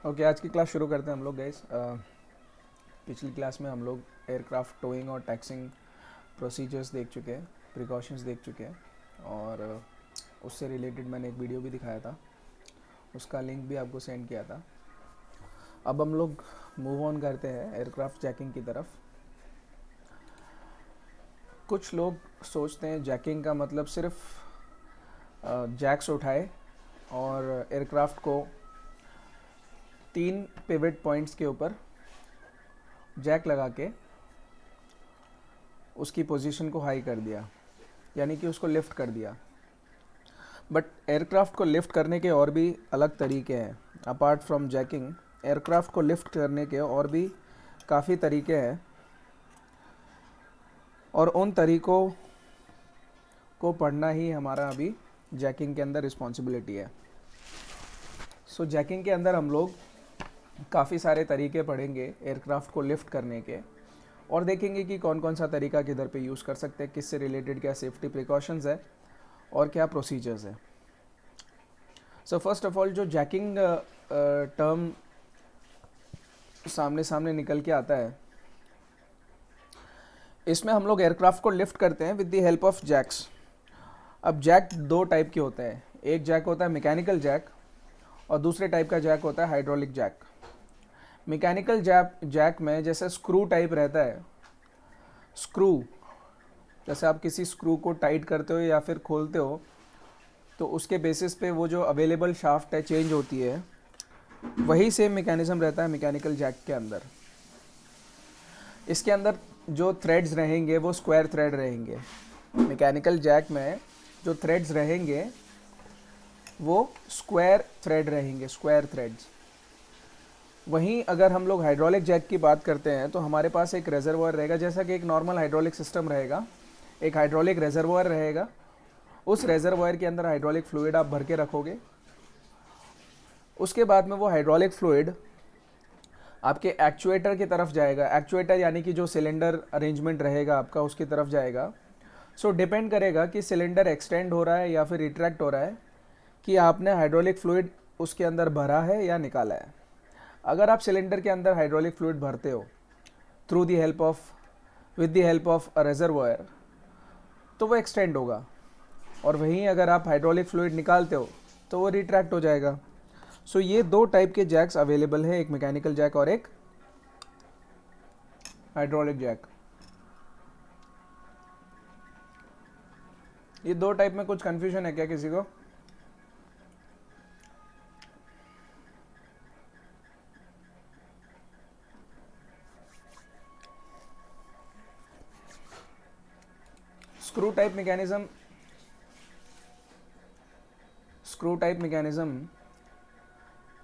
Okay, आज की class शुरू करते हैं हम लोग गाइस। पिछली क्लास में हम लोग एयरक्राफ्ट टोइंग और टैक्सिंग प्रोसीजर्स देख चुके हैं, प्रिकॉशंस देख चुके हैं और उससे रिलेटेड मैंने एक वीडियो भी दिखाया था, उसका लिंक भी आपको सेंड किया था। अब हम लोग मूव ऑन करते हैं एयरक्राफ्ट जैकिंग की तरफ। कुछ लोग सोचते हैं जैकिंग का मतलब सिर्फ जैक्स उठाए और एयरक्राफ्ट को 3 पिवट पॉइंट्स के ऊपर जैक लगा के उसकी पोजीशन को हाई कर दिया, यानी कि उसको लिफ्ट कर दिया। बट एयरक्राफ्ट को लिफ्ट करने के और भी अलग तरीके हैं। अपार्ट फ्रॉम जैकिंग, एयरक्राफ्ट को लिफ्ट करने के और भी काफ़ी तरीके हैं और उन तरीक़ों को पढ़ना ही हमारा अभी जैकिंग के अंदर रिस्पॉन्सिबिलिटी है। सो जैकिंग के अंदर हम लोग काफ़ी सारे तरीके पढ़ेंगे एयरक्राफ्ट को लिफ्ट करने के और देखेंगे कि कौन कौन सा तरीका किधर पे यूज़ कर सकते हैं, किससे रिलेटेड क्या सेफ्टी प्रिकॉशंस है और क्या प्रोसीजर्स है। सो फर्स्ट ऑफ ऑल, जो जैकिंग टर्म सामने सामने निकल के आता है, इसमें हम लोग एयरक्राफ्ट को लिफ्ट करते हैं with the help of jacks. अब जैक दो टाइप के होते हैं, एक जैक होता है मैकेनिकल जैक और दूसरे टाइप का जैक होता है हाइड्रोलिक जैक। मैकेनिकल जैक में जैसे स्क्रू टाइप रहता है, स्क्रू जैसे आप किसी स्क्रू को टाइट करते हो या फिर खोलते हो तो उसके बेसिस पे वो जो अवेलेबल शाफ्ट है चेंज होती है, वही सेम मैकेनिज्म रहता है मैकेनिकल जैक के अंदर। इसके अंदर जो थ्रेड्स रहेंगे वो स्क्वायर थ्रेड रहेंगे। मैकेनिकल जैक में जो थ्रेड्स रहेंगे वो स्क्वायर थ्रेड रहेंगे, स्क्वायर थ्रेड्स। वहीं अगर हम लोग हाइड्रोलिक जैक की बात करते हैं तो हमारे पास एक रेजर्वोयर रहेगा, जैसा कि एक नॉर्मल हाइड्रोलिक सिस्टम रहेगा, एक हाइड्रोलिक रेजर्वोयर रहेगा। उस रेजर्वोयर के अंदर हाइड्रोलिक फ्लूइड आप भर के रखोगे। उसके बाद में वो हाइड्रोलिक फ्लूइड आपके एक्चुएटर की तरफ जाएगा। एक्चुएटर यानी कि जो सिलेंडर अरेंजमेंट रहेगा आपका, उसकी तरफ जाएगा। सो डिपेंड करेगा कि सिलेंडर एक्सटेंड हो रहा है या फिर रिट्रैक्ट हो रहा है, कि आपने हाइड्रोलिक फ्लूइड उसके अंदर भरा है या निकाला है। अगर आप सिलेंडर के अंदर हाइड्रोलिक फ्लूइड भरते हो through the help of with the help of a reservoir, तो वो एक्सटेंड होगा। और वहीं अगर आप हाइड्रोलिक फ्लूइड निकालते हो तो वो रिट्रैक्ट हो जाएगा। सो ये दो टाइप के जैक्स अवेलेबल है, एक मैकेनिकल जैक और एक हाइड्रोलिक जैक। ये दो टाइप में कुछ कंफ्यूजन है क्या किसी को? स्क्रू टाइप मैकेनिज्म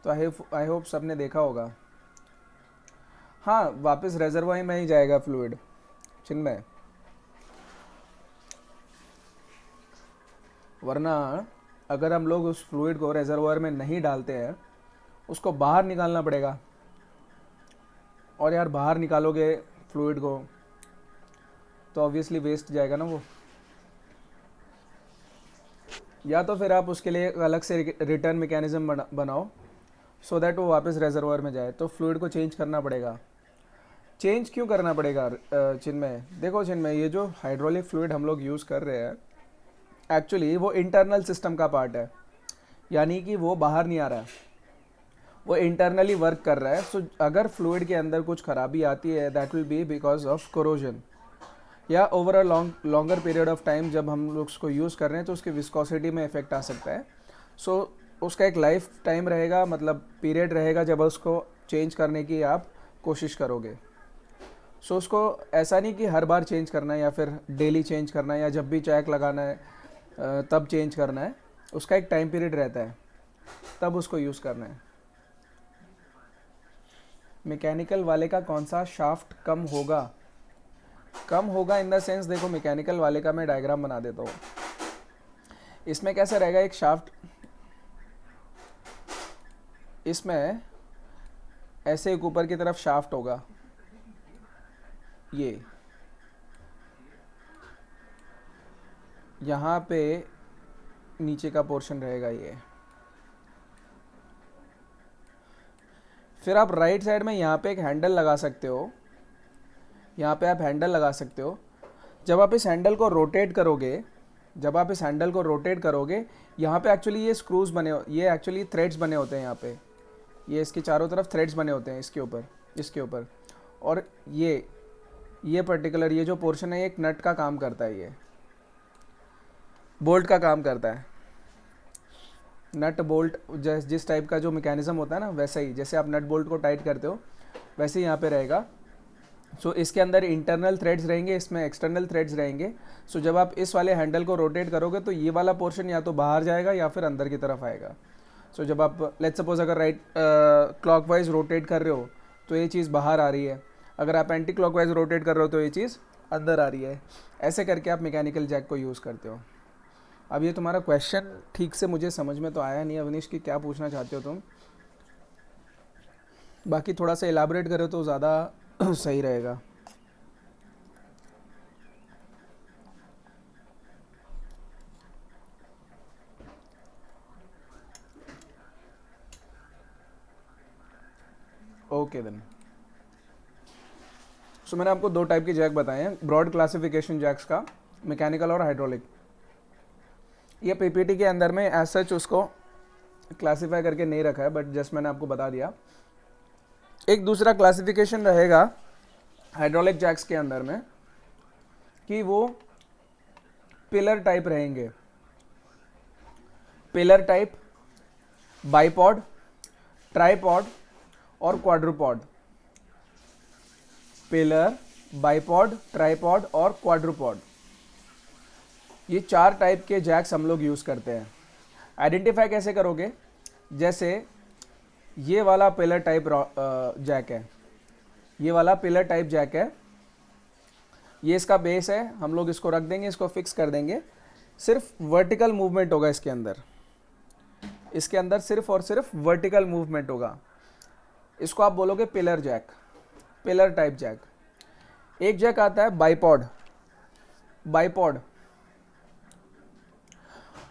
तो आई होप सबने देखा होगा। हाँ, वापस रेजर्वोयर में ही जाएगा फ्लूइड चिन्मय, वरना अगर हम लोग उस फ्लूइड को रेजर्वोयर में नहीं डालते हैं, उसको बाहर निकालना पड़ेगा। और यार बाहर निकालोगे फ्लूइड को तो ऑब्वियसली वेस्ट जाएगा ना वो। या तो फिर आप उसके लिए अलग से रिटर्न मैकेनिज्म बनाओ सो दैट वो वापस रेजर्वोयर में जाए। तो फ्लूइड को चेंज करना पड़ेगा। चेंज क्यों करना पड़ेगा चिन्मय? देखो चिन्मय, ये जो हाइड्रोलिक फ्लूइड हम लोग यूज़ कर रहे हैं, एक्चुअली वो इंटरनल सिस्टम का पार्ट है, यानी कि वो बाहर नहीं आ रहा है, वो इंटरनली वर्क कर रहा है। सो अगर फ्लूइड के अंदर कुछ खराबी आती है, that will be because of corrosion या over a longer period of time. जब हम लोग उसको यूज़ कर रहे हैं तो उसकी विस्कोसिटी में इफेक्ट आ सकता है। सो उसका एक लाइफ टाइम रहेगा, मतलब पीरियड रहेगा जब उसको चेंज करने की आप कोशिश करोगे। सो उसको ऐसा नहीं कि हर बार चेंज करना है या फिर डेली चेंज करना है या जब भी चैक लगाना है तब चेंज करना है। उसका एक टाइम पीरियड रहता है, तब उसको यूज़ करना है। मैकेनिकल वाले का कौन सा शाफ्ट कम होगा? कम होगा इन द सेंस, देखो मैकेनिकल वाले का मैं डायग्राम बना देता हूँ। इसमें कैसा रहेगा, एक शाफ्ट इसमें ऐसे एक ऊपर की तरफ शाफ्ट होगा, ये यहाँ पे नीचे का पोर्शन रहेगा। फिर आप राइट साइड में यहाँ पे एक हैंडल लगा सकते हो, यहाँ पे आप हैंडल लगा सकते हो। जब आप इस हैंडल को रोटेट करोगे, जब आप इस हैंडल को रोटेट करोगे, यहाँ पे एक्चुअली ये स्क्रूज बने, ये एक्चुअली थ्रेड्स बने होते हैं यहाँ पे, ये इसके चारों तरफ थ्रेड्स बने होते हैं इसके ऊपर, इसके ऊपर। और ये पर्टिकुलर ये जो पोर्शन है एक नट का काम करता है, ये बोल्ट का काम करता है। नट बोल्ट जिस टाइप का जो मैकेनिज्म होता है ना, वैसा ही जैसे आप नट बोल्ट को टाइट करते हो वैसे ही यहाँ पे रहेगा। सो इसके अंदर इंटरनल थ्रेड्स रहेंगे, इसमें एक्सटर्नल थ्रेड्स रहेंगे। सो जब आप इस वाले हैंडल को रोटेट करोगे तो ये वाला पोर्शन या तो बाहर जाएगा या फिर अंदर की तरफ आएगा। सो जब आप लेट्स सपोज अगर राइट क्लॉकवाइज रोटेट कर रहे हो तो ये चीज़ बाहर आ रही है, अगर आप एंटी क्लॉकवाइज रोटेट कर रहे हो तो ये चीज़ अंदर आ रही है। ऐसे करके आप मैकेनिकल जैक को यूज़ करते हो। अब ये तुम्हारा क्वेश्चन ठीक से मुझे समझ में तो आया नहीं अवनीश कि क्या पूछना चाहते हो तुम, बाकी थोड़ा सा इलाबोरेट करो तो ज़्यादा सही रहेगा। Okay then. सो मैंने आपको दो टाइप के जैक बताए हैं, ब्रॉड क्लासिफिकेशन जैक्स का, मैकेनिकल और हाइड्रोलिक। ये पीपीटी के अंदर में एज सच उसको क्लासिफाई करके नहीं रखा है, बट जस्ट मैंने आपको बता दिया। एक दूसरा क्लासिफिकेशन रहेगा हाइड्रोलिक जैक्स के अंदर में कि वो पिलर टाइप रहेंगे, पिलर टाइप, बाइपॉड, ट्राइपॉड और क्वाड्रुपॉड। पिलर, बाइपॉड, ट्राइपॉड और क्वाड्रुपॉड, ये 4 टाइप के जैक्स हम लोग यूज़ करते हैं। आइडेंटिफाई कैसे करोगे? जैसे ये वाला पिलर टाइप जैक है, ये वाला पिलर टाइप जैक है, ये इसका बेस है, हम लोग इसको रख देंगे, इसको फिक्स कर देंगे। सिर्फ वर्टिकल मूवमेंट होगा इसके अंदर, इसके अंदर सिर्फ और सिर्फ वर्टिकल मूवमेंट होगा। इसको आप बोलोगे pillar jack, pillar type jack. एक जैक आता है बाइपॉड, बाइपॉड।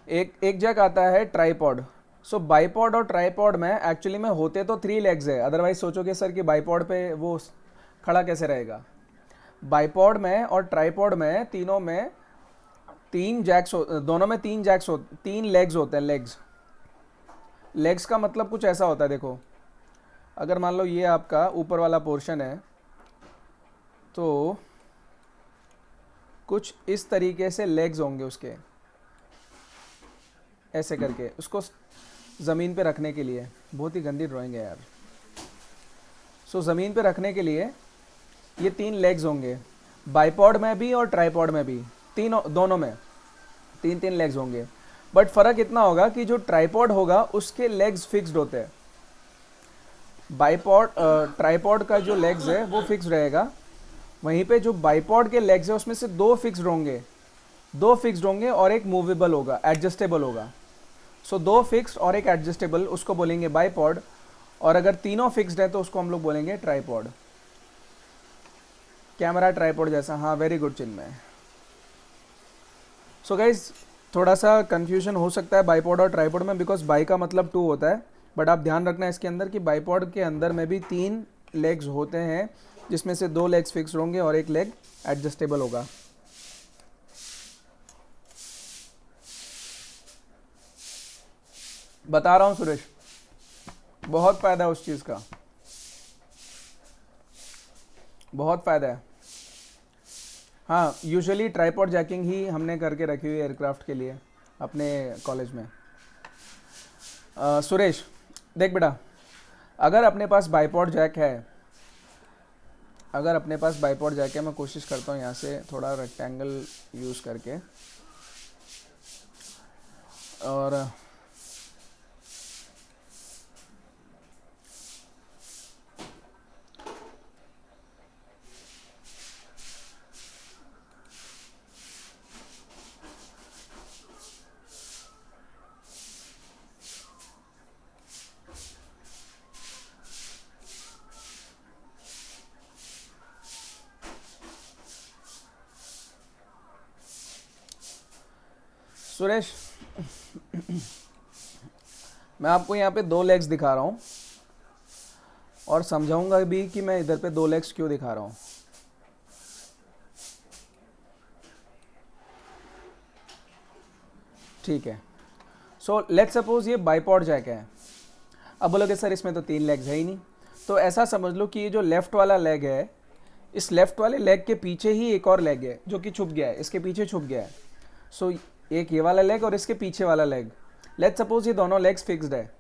एक जैक आता है ट्राइपॉड। सो बाइपॉड और ट्राइपॉड में एक्चुअली में होते तो 3 लेग्स है, अदरवाइज सोचोगे सर कि बाइपॉड पे वो खड़ा कैसे रहेगा। बाइपॉड में और ट्राइपॉड में तीनों में 3 जैक्स, दोनों में 3 जैक्स 3 लेग्स होते हैं। लेग्स का मतलब कुछ ऐसा होता है, देखो अगर मान लो ये आपका ऊपर वाला पोर्शन है तो कुछ इस तरीके से लेग्स होंगे उसके, ऐसे करके उसको ज़मीन पे रखने के लिए। बहुत ही गंदी ड्राइंग है यार। सो ज़मीन पे रखने के लिए ये 3 लेग्स होंगे, बाइपॉड में भी और ट्राइपॉड में भी, तीनों दोनों में 3-3 लेग्स होंगे। बट फ़र्क इतना होगा कि जो ट्राइपॉड होगा उसके लेग्स फिक्स्ड होते हैं। बाइपॉड ट्राइपॉड का जो लेग्स है वो फिक्स रहेगा, वहीं पे जो बाइपॉड के लेग्स है उसमें से 2 फिक्स्ड होंगे, 2 फिक्स्ड होंगे और एक मूवेबल होगा, एडजस्टेबल होगा। सो 2 फिक्स्ड और एक एडजस्टेबल, उसको बोलेंगे बाइपॉड। और अगर तीनों फिक्स्ड है तो उसको हम लोग बोलेंगे ट्राइपॉड। कैमरा ट्राइपॉड जैसा, हाँ वेरी गुड चिन्मय। सो गाइज थोड़ा सा कंफ्यूजन हो सकता है बाइपॉड और ट्राइपॉड में, बिकॉज बाई का मतलब 2 होता है। बट आप ध्यान रखना इसके अंदर कि बाइपॉड के अंदर में भी 3 लेग्स होते हैं, जिसमें से 2 लेग्स फिक्स्ड होंगे और एक लेग एडजस्टेबल होगा। बता रहा हूँ सुरेश, बहुत फ़ायदा है उस चीज़ का, बहुत फ़ायदा है। हाँ यूजुअली ट्राइपॉड जैकिंग ही हमने करके रखी हुई है एयरक्राफ्ट के लिए अपने कॉलेज में। सुरेश देख बेटा, अगर अपने पास बाइपॉड जैक है, अगर अपने पास बाइपॉड जैक है, मैं कोशिश करता हूँ यहाँ से थोड़ा रेक्टेंगल यूज़ करके, और सुरेश मैं आपको यहाँ पे 2 लेग्स दिखा रहा हूँ। और समझाऊंगा भी कि मैं इधर पे 2 लेग्स क्यों दिखा रहा हूँ। ठीक है, सो लेट्स सपोज ये बाइपॉड जैक है। अब बोलोगे सर इसमें तो 3 लेग्स है ही नहीं, तो ऐसा समझ लो कि ये जो लेफ़्ट वाला लेग है, इस लेफ़्ट वाले लेग के पीछे ही एक और लेग है जो कि छुप गया है, इसके पीछे छुप गया है। सो एक ये वाला लेग और इसके पीछे वाला लेग, लेट्स सपोज ये दोनों लेग्स फिक्स्ड है।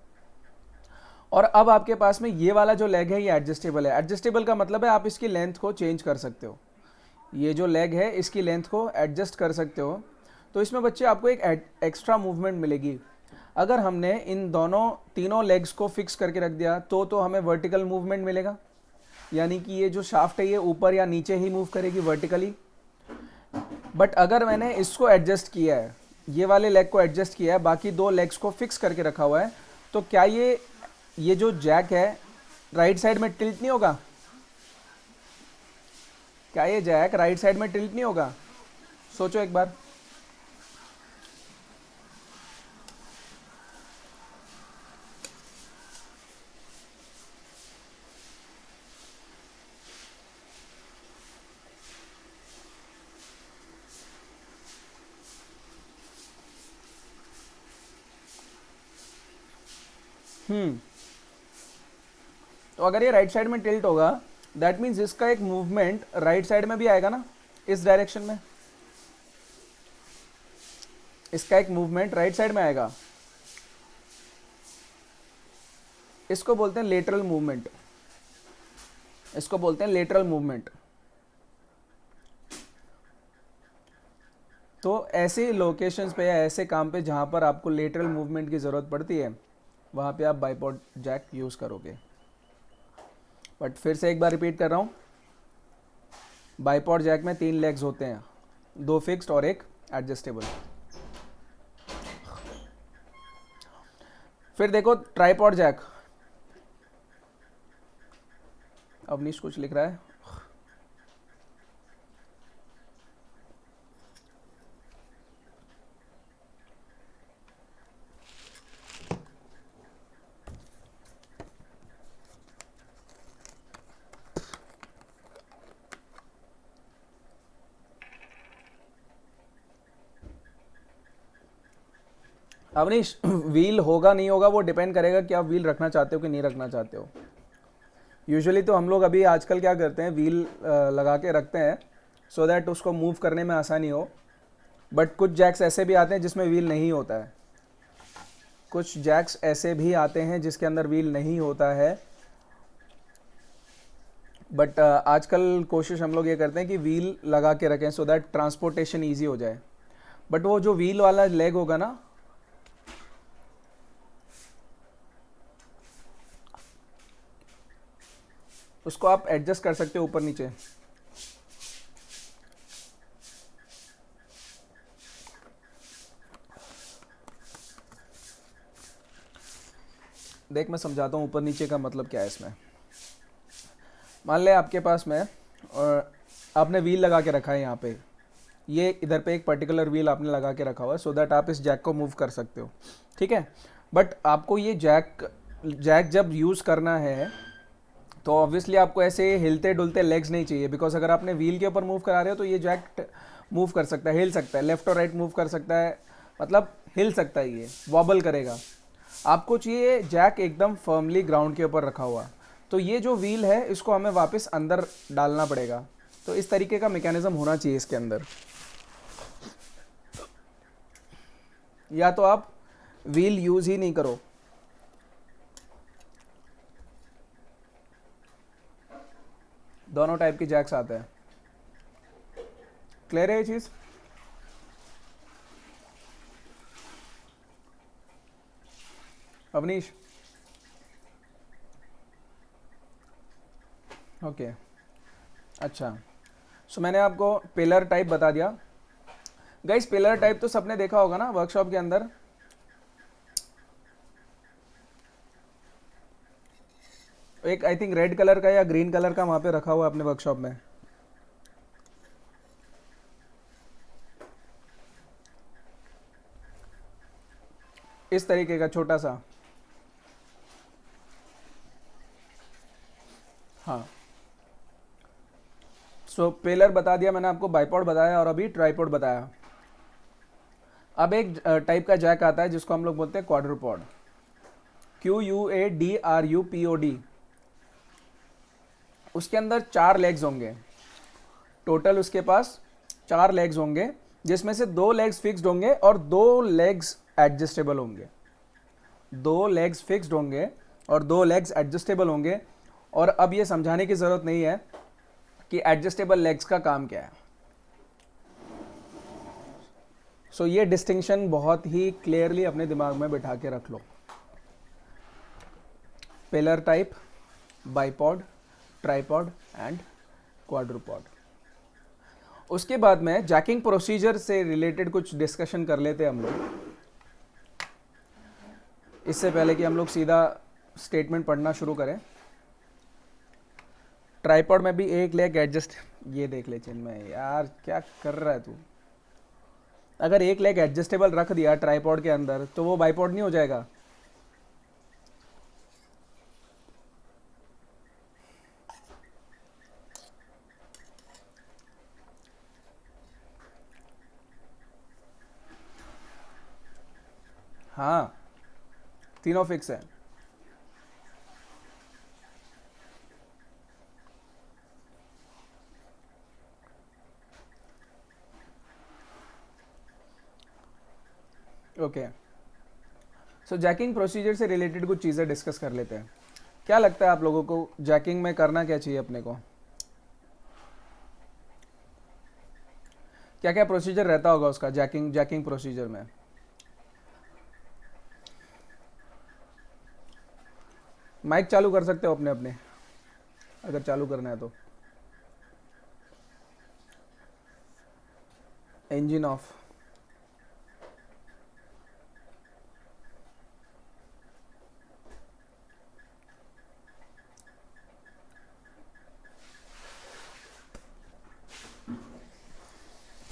और अब आपके पास में ये वाला जो लेग है ये एडजस्टेबल है। एडजस्टेबल का मतलब है आप इसकी लेंथ को चेंज कर सकते हो, ये जो लेग है इसकी लेंथ को एडजस्ट कर सकते हो। तो इसमें बच्चे आपको एक एक्स्ट्रा मूवमेंट मिलेगी। अगर हमने इन दोनों तीनों लेग्स को फिक्स करके रख दिया तो हमें वर्टिकल मूवमेंट मिलेगा, यानी कि ये जो शाफ्ट है ये ऊपर या नीचे ही मूव करेगी वर्टिकली। बट अगर मैंने इसको एडजस्ट किया है, ये वाले लेग को एडजस्ट किया है, बाकी 2 लेग्स को फिक्स करके रखा हुआ है, तो क्या ये जो जैक है राइट साइड में टिल्ट नहीं होगा? क्या ये जैक राइट साइड में टिल्ट नहीं होगा? सोचो एक बार। तो अगर ये राइट साइड में टिल्ट होगा, दैट मीन्स इसका एक मूवमेंट राइट साइड में भी आएगा ना, इस डायरेक्शन में। इसका एक मूवमेंट राइट साइड में आएगा, इसको बोलते हैं लेटरल मूवमेंट, इसको बोलते हैं लेटरल मूवमेंट। तो ऐसे लोकेशंस पे या ऐसे काम पे जहाँ पर आपको लेटरल मूवमेंट की ज़रूरत पड़ती है, वहाँ पे आप बाइपॉड जैक यूज़ करोगे। बट फिर से एक बार रिपीट कर रहा हूँ, बाइपॉड जैक में 3 लेग्स होते हैं, 2 फिक्स्ड और एक एडजस्टेबल। फिर देखो ट्राइपॉड जैक, अवनीश कुछ लिख रहा है। अवनीश, व्हील होगा नहीं होगा वो डिपेंड करेगा कि आप व्हील रखना चाहते हो कि नहीं रखना चाहते हो। यूजुअली तो हम लोग अभी आजकल क्या करते हैं, व्हील लगा के रखते हैं सो दैट उसको मूव करने में आसानी हो। बट कुछ जैक्स ऐसे भी आते हैं जिसमें व्हील नहीं होता है, कुछ जैक्स ऐसे भी आते हैं जिसके अंदर व्हील नहीं होता है। बट आजकल कोशिश हम लोग ये करते हैं कि व्हील लगा के रखें सो दैट ट्रांसपोर्टेशन ईजी हो जाए। बट वो जो व्हील वाला लेग होगा ना, उसको आप एडजस्ट कर सकते हो ऊपर नीचे। देख मैं समझाता हूँ ऊपर नीचे का मतलब क्या है इसमें। मान ले आपके पास में और आपने व्हील लगा के रखा है यहाँ पे, ये इधर पे एक पर्टिकुलर व्हील आपने लगा के रखा हुआ है सो दैट आप इस जैक को मूव कर सकते हो, ठीक है। बट आपको ये जैक जब यूज़ करना है तो ऑब्वियसली आपको ऐसे हिलते डुलते लेग्स नहीं चाहिए, बिकॉज अगर आपने व्हील के ऊपर मूव करा रहे हो तो ये जैक मूव कर सकता है, हिल सकता है, लेफ्ट और राइट मूव कर सकता है, मतलब हिल सकता है, ये वॉबल करेगा। आपको चाहिए जैक एकदम फर्मली ग्राउंड के ऊपर रखा हुआ, तो ये जो व्हील है इसको हमें वापस अंदर डालना पड़ेगा। तो इस तरीके का मैकेनिज्म होना चाहिए इसके अंदर। या तो आप व्हील यूज़ ही नहीं करो, दोनों टाइप की जैक्स आते हैं। क्लियर है ये चीज़? अवनीश, ओके अच्छा। सो मैंने आपको पिलर टाइप बता दिया। गाइस पिलर टाइप तो सबने देखा होगा ना वर्कशॉप के अंदर, एक आई थिंक रेड कलर का या ग्रीन कलर का वहाँ पे रखा हुआ है अपने वर्कशॉप में। इस तरीके का छोटा सा, हाँ, सो पेलर बता दिया मैंने आपको, बाइपॉड बताया और अभी ट्राइपॉड बताया। अब एक टाइप का जैक आता है जिसको हम लोग बोलते हैं क्वाड्रुपॉड, QUADRUPOD। उसके अंदर 4 लेग्स होंगे टोटल, उसके पास 4 लेग्स होंगे, जिसमें से 2 लेग्स फिक्स्ड होंगे और 2 लेग्स एडजस्टेबल होंगे। 2 लेग्स फिक्स्ड होंगे और 2 लेग्स एडजस्टेबल होंगे। और अब ये समझाने की ज़रूरत नहीं है कि एडजस्टेबल लेग्स का काम क्या है। सो ये डिस्टिंक्शन बहुत ही क्लियरली अपने दिमाग में बिठा के रख लो। पेलर टाइप, बाइपॉड, ट्राइपॉड एंड क्वाड्रुपॉड। उसके बाद में जैकिंग प्रोसीजर से रिलेटेड कुछ डिस्कशन कर लेते हैं हम लोग, इससे पहले कि हम लोग सीधा स्टेटमेंट पढ़ना शुरू करें। ट्राइपॉड में भी एक लेग एडजस्ट, ये देख ले चिन्मय यार क्या कर रहा है तू। अगर एक लेग एडजस्टेबल रख दिया ट्राइपॉड के अंदर तो वो बाइपॉड नहीं हो जाएगा। हाँ, तीनों फिक्स है। ओके, सो जैकिंग प्रोसीजर से रिलेटेड कुछ चीज़ें डिस्कस कर लेते हैं। क्या लगता है आप लोगों को जैकिंग में करना क्या चाहिए अपने को? क्या क्या प्रोसीजर रहता होगा उसका जैकिंग प्रोसीजर में? माइक चालू कर सकते हो अपने अपने, अगर चालू करना है तो। Engine of.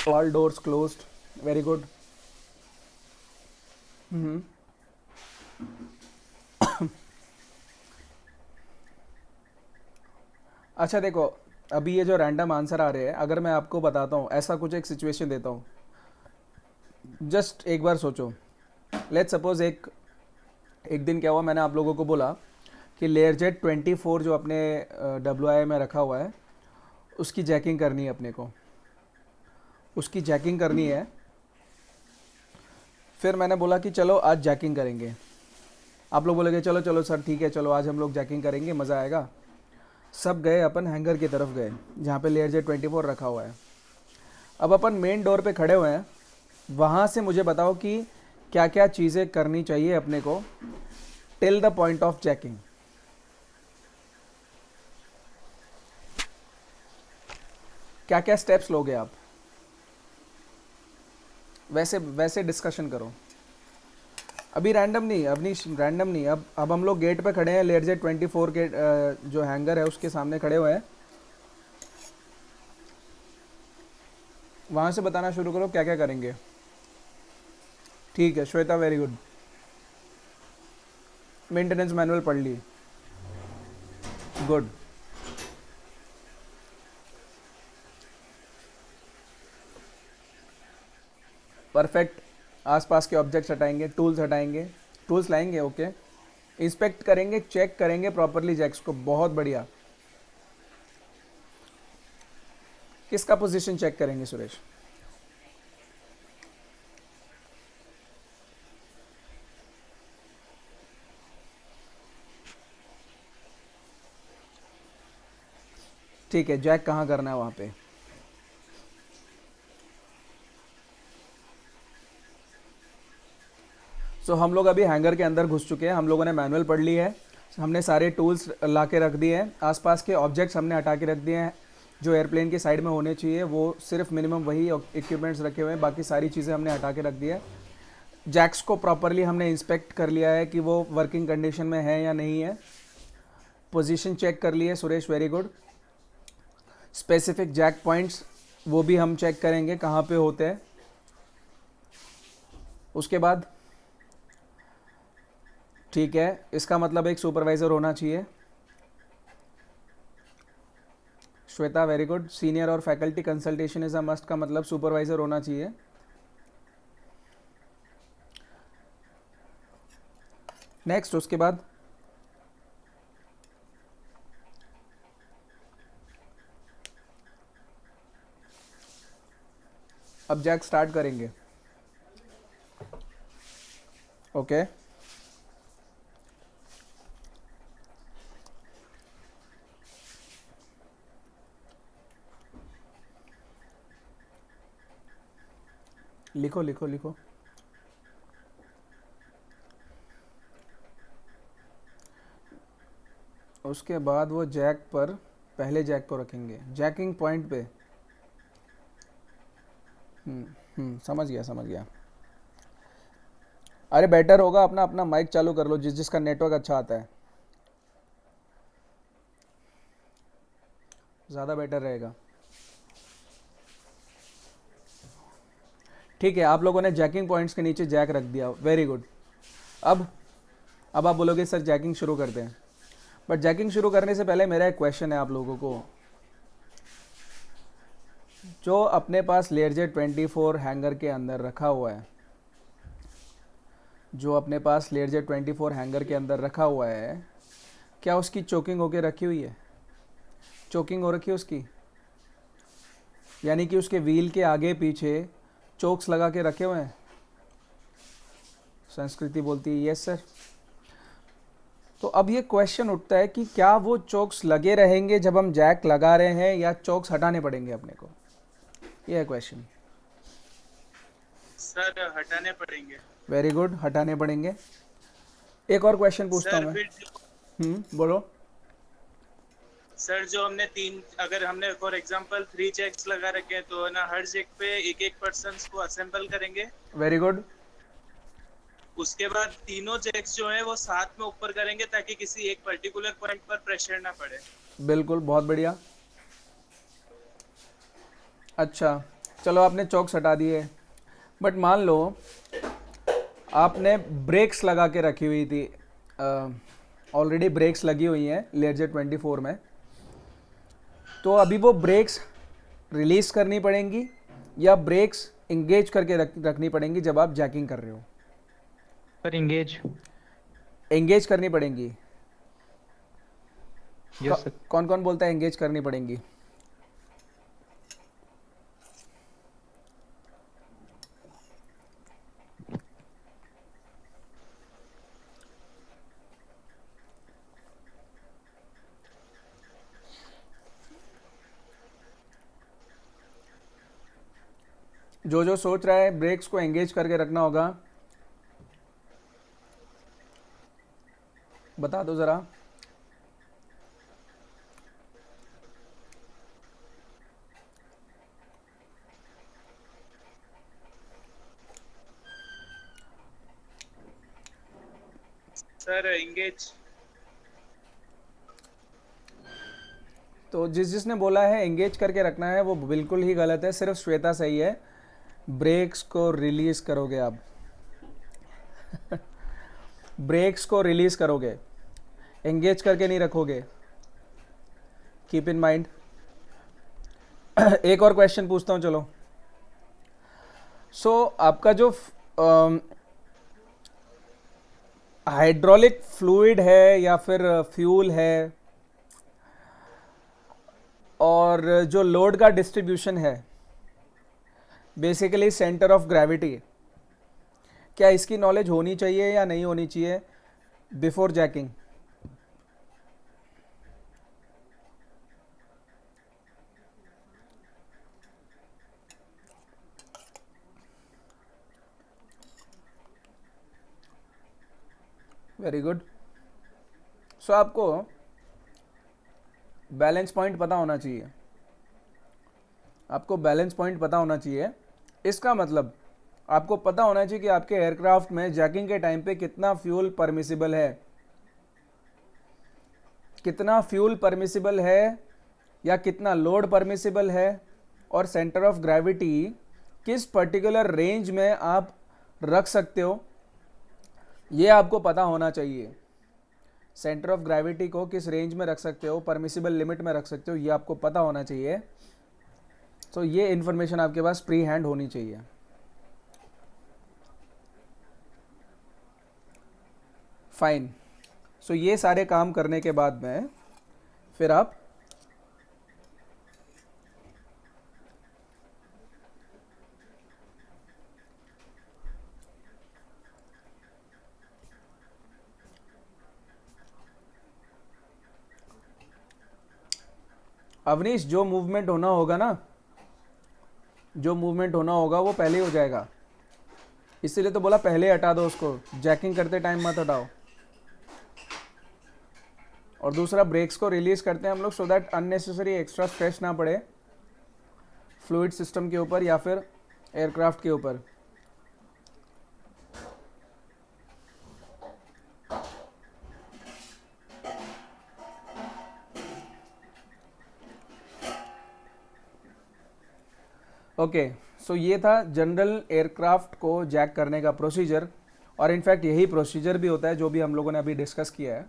All doors closed, very good. अच्छा देखो, अभी ये जो रैंडम आंसर आ रहे हैं, अगर मैं आपको बताता हूँ, ऐसा कुछ एक सिचुएशन देता हूँ, जस्ट एक बार सोचो। लेट्स सपोज एक दिन क्या हुआ, मैंने आप लोगों को बोला कि लेयरजेट 24 जो अपने WI में रखा हुआ है उसकी जैकिंग करनी है अपने को, उसकी जैकिंग करनी है। फिर मैंने बोला कि चलो आज जैकिंग करेंगे। आप लोग बोलेंगे चलो चलो सर ठीक है, चलो आज हम लोग जैकिंग करेंगे, मज़ा आएगा। सब गए अपन हैंगर की तरफ गए जहाँ पे लेयरजेट 24 रखा हुआ है। अब अपन मेन डोर पे खड़े हुए हैं, वहाँ से मुझे बताओ कि क्या क्या चीज़ें करनी चाहिए अपने को till the point of jacking. क्या क्या स्टेप्स लोगे आप? वैसे वैसे डिस्कशन करो। अभी रैंडम नहीं, अब हम लोग गेट पे खड़े हैं, लेयरजेट 24 के जो हैंगर है उसके सामने खड़े हुए हैं। वहाँ से बताना शुरू करो क्या क्या करेंगे। ठीक है Shweta, very good. Maintenance manual पढ़ ली, गुड। परफेक्ट। आसपास के ऑब्जेक्ट्स हटाएंगे, टूल्स हटाएंगे, टूल्स लाएंगे, ओके। इंस्पेक्ट करेंगे, चेक करेंगे प्रॉपरली जैक्स को, बहुत बढ़िया। किसका पोजीशन चेक करेंगे सुरेश? ठीक है, जैक कहाँ करना है वहाँ पे? सो हम लोग अभी हैंगर के अंदर घुस चुके हैं, हम लोगों ने मैनुअल पढ़ ली है, हमने सारे टूल्स ला के रख दिए हैं, आसपास के ऑब्जेक्ट्स हमने हटा के रख दिए हैं। जो एयरप्लेन के साइड में होने चाहिए वो सिर्फ मिनिमम वही इक्विपमेंट्स रखे हुए हैं, बाकी सारी चीज़ें हमने हटा के रख दी है। जैक्स को प्रॉपरली हमने इंस्पेक्ट कर लिया है कि वो वर्किंग कंडीशन में है या नहीं है। पोजीशन चेक कर लिए Suresh, very good. Specific jack points वो भी हम चेक करेंगे कहाँ पे होते हैं। उसके बाद ठीक है, इसका मतलब एक सुपरवाइज़र होना चाहिए। Shweta very good. सीनियर और faculty consultation is a must का मतलब सुपरवाइजर होना चाहिए। नेक्स्ट, उसके बाद अब जैक स्टार्ट करेंगे। ओके लिखो लिखो लिखो। उसके बाद वो जैक पर, पहले जैक को रखेंगे जैकिंग पॉइंट पे। समझ गया समझ गया। अरे बेटर होगा अपना अपना माइक चालू कर लो, जिसका नेटवर्क अच्छा आता है, ज़्यादा बेटर रहेगा। ठीक है, आप लोगों ने जैकिंग पॉइंट्स के नीचे जैक रख दिया, वेरी गुड। अब आप बोलोगे सर जैकिंग शुरू करते हैं, बट जैकिंग शुरू करने से पहले मेरा एक क्वेश्चन है आप लोगों को। जो अपने पास लेयरजेट 24 हैंगर के अंदर रखा हुआ है, जो अपने पास लेयरजेट 24 हैंगर के अंदर रखा हुआ है, क्या उसकी चोकिंग होके रखी हुई है? चोकिंग हो रखी है उसकी, यानी कि उसके व्हील के आगे पीछे चोक्स लगा के रखे हुए हैं। संस्कृति बोलती है यस सर। तो अब ये क्वेश्चन उठता है कि क्या वो चोक्स लगे रहेंगे जब हम जैक लगा रहे हैं, या चोक्स हटाने पड़ेंगे अपने को? ये है क्वेश्चन। सर हटाने पड़ेंगे। वेरी गुड, हटाने पड़ेंगे। एक और क्वेश्चन पूछता हूँ मैं। बोलो सर। जो हमने अगर हमने फॉर एग्जांपल 3 जैक्स लगा रखे हैं तो ना हर जैक पे एक एक पर्सन को असेंबल करेंगे। Very good. उसके बाद तीनों जैक्स जो हैं वो साथ में ऊपर करेंगे ताकि किसी एक पर्टिकुलर पॉइंट पर प्रेशर ना पड़े। बिल्कुल, बहुत बढ़िया। अच्छा चलो, आपने चौक्स हटा दिए, बट मान लो आपने ब्रेक्स लगा के रखी हुई थी, ऑलरेडी ब्रेक्स लगी हुई हैं लेयरजेट 24 में, तो अभी वो ब्रेक्स रिलीज करनी पड़ेंगी या ब्रेक्स इंगेज करके रखनी पड़ेंगी जब आप जैकिंग कर रहे हो? सर एंगेज करनी पड़ेंगी। Yes sir. कौन कौन बोलता है एंगेज करनी पड़ेंगी? जो सोच रहा है ब्रेक्स को एंगेज करके रखना होगा, बता दो ज़रा। Sir engage. तो जिसने बोला है एंगेज करके रखना है वो बिल्कुल ही गलत है, सिर्फ श्वेता सही है। ब्रेक्स को रिलीज करोगे आप। ब्रेक्स को रिलीज करोगे, एंगेज करके नहीं रखोगे, कीप इन माइंड। एक और क्वेश्चन पूछता हूं, चलो। आपका जो हाइड्रोलिक फ्लूइड है या फिर फ्यूल है, और जो लोड का डिस्ट्रीब्यूशन है, बेसिकली सेंटर ऑफ ग्रेविटी, क्या इसकी नॉलेज होनी चाहिए या नहीं होनी चाहिए before jacking? Very good. So आपको बैलेंस पॉइंट पता होना चाहिए, आपको बैलेंस पॉइंट पता होना चाहिए। इसका मतलब आपको पता होना चाहिए कि आपके एयरक्राफ्ट में जैकिंग के टाइम पे कितना फ्यूल परमिसिबल है, कितना फ्यूल परमिसिबल है या कितना लोड परमिसिबल है, और सेंटर ऑफ ग्रेविटी किस पर्टिकुलर रेंज में आप रख सकते हो, ये आपको पता होना चाहिए। सेंटर ऑफ ग्रेविटी को किस रेंज में रख सकते हो, परमिसिबल लिमिट में रख सकते हो, ये आपको पता होना चाहिए। तो ये इन्फॉर्मेशन आपके पास प्री हैंड होनी चाहिए। फाइन। सो ये सारे काम करने के बाद में फिर आप अवनीश, जो मूवमेंट होना होगा ना, जो मूवमेंट होना होगा वो पहले ही हो जाएगा, इसीलिए तो बोला पहले हटा दो उसको, जैकिंग करते टाइम मत हटाओ। और दूसरा, ब्रेक्स को रिलीज करते हैं हम लोग so that unnecessary extra stress ना पड़े फ्लूइड सिस्टम के ऊपर या फिर एयरक्राफ्ट के ऊपर। ओके, सो ये था जनरल एयरक्राफ्ट को जैक करने का प्रोसीजर, और इनफैक्ट यही प्रोसीजर भी होता है जो भी हम लोगों ने अभी डिस्कस किया है।